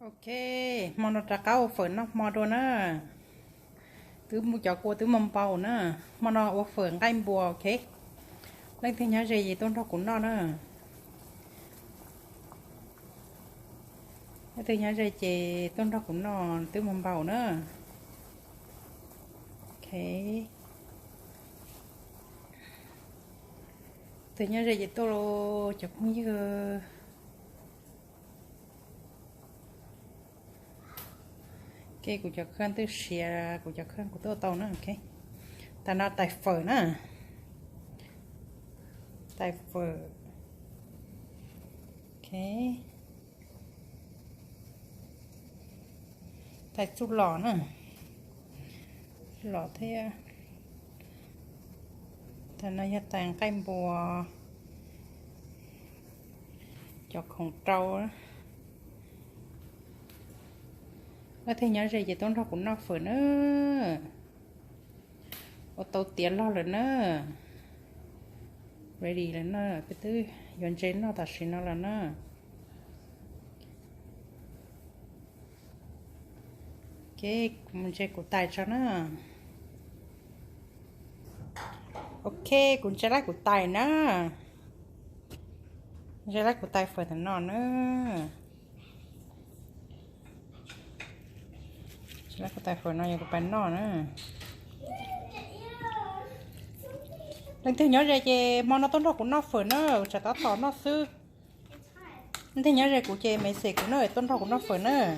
Ok, món nó trả cao phở nó mò đồ nè, tứ mu chó cua tứ mầm bầu nè, món nó ở phở canh bùa ok, lên thì nhớ gì tôn thọ cũng nó nè, lên thì nhớ gì chị tôn thọ cũng nó tứ mầm bầu nè, ok, thì nhớ gì tôi chụp như cái của chọc khăn từ xìa của chọc khăn của tôi tàu nữa ok ta nó tại phở nè tại phở ok tại chút lò nè lò thế ta nó nhà tàng canh bùa chọc hồng trâu đó có thể nhớ gì tôn nó cũng nó phở nữa ô tô tiền lo rồi nữa ready rồi nữa cái thứ dọn trên nó ta xin nó là nữa cái mình sẽ cụ tài cho nó ok cũng sẽ lấy cụ tài nữa sẽ lấy cụ tài phở thằng nó nữa sẽ lấy cụ tài phở nó như cụ bánh nó nữa lần thứ nhớ ra chị món nó tốt nó cũng nó phở nó chả tao tỏ nó sư lần thứ nhớ ra cụ chị mấy xì cũng nó tốt nó cũng nó phở nữa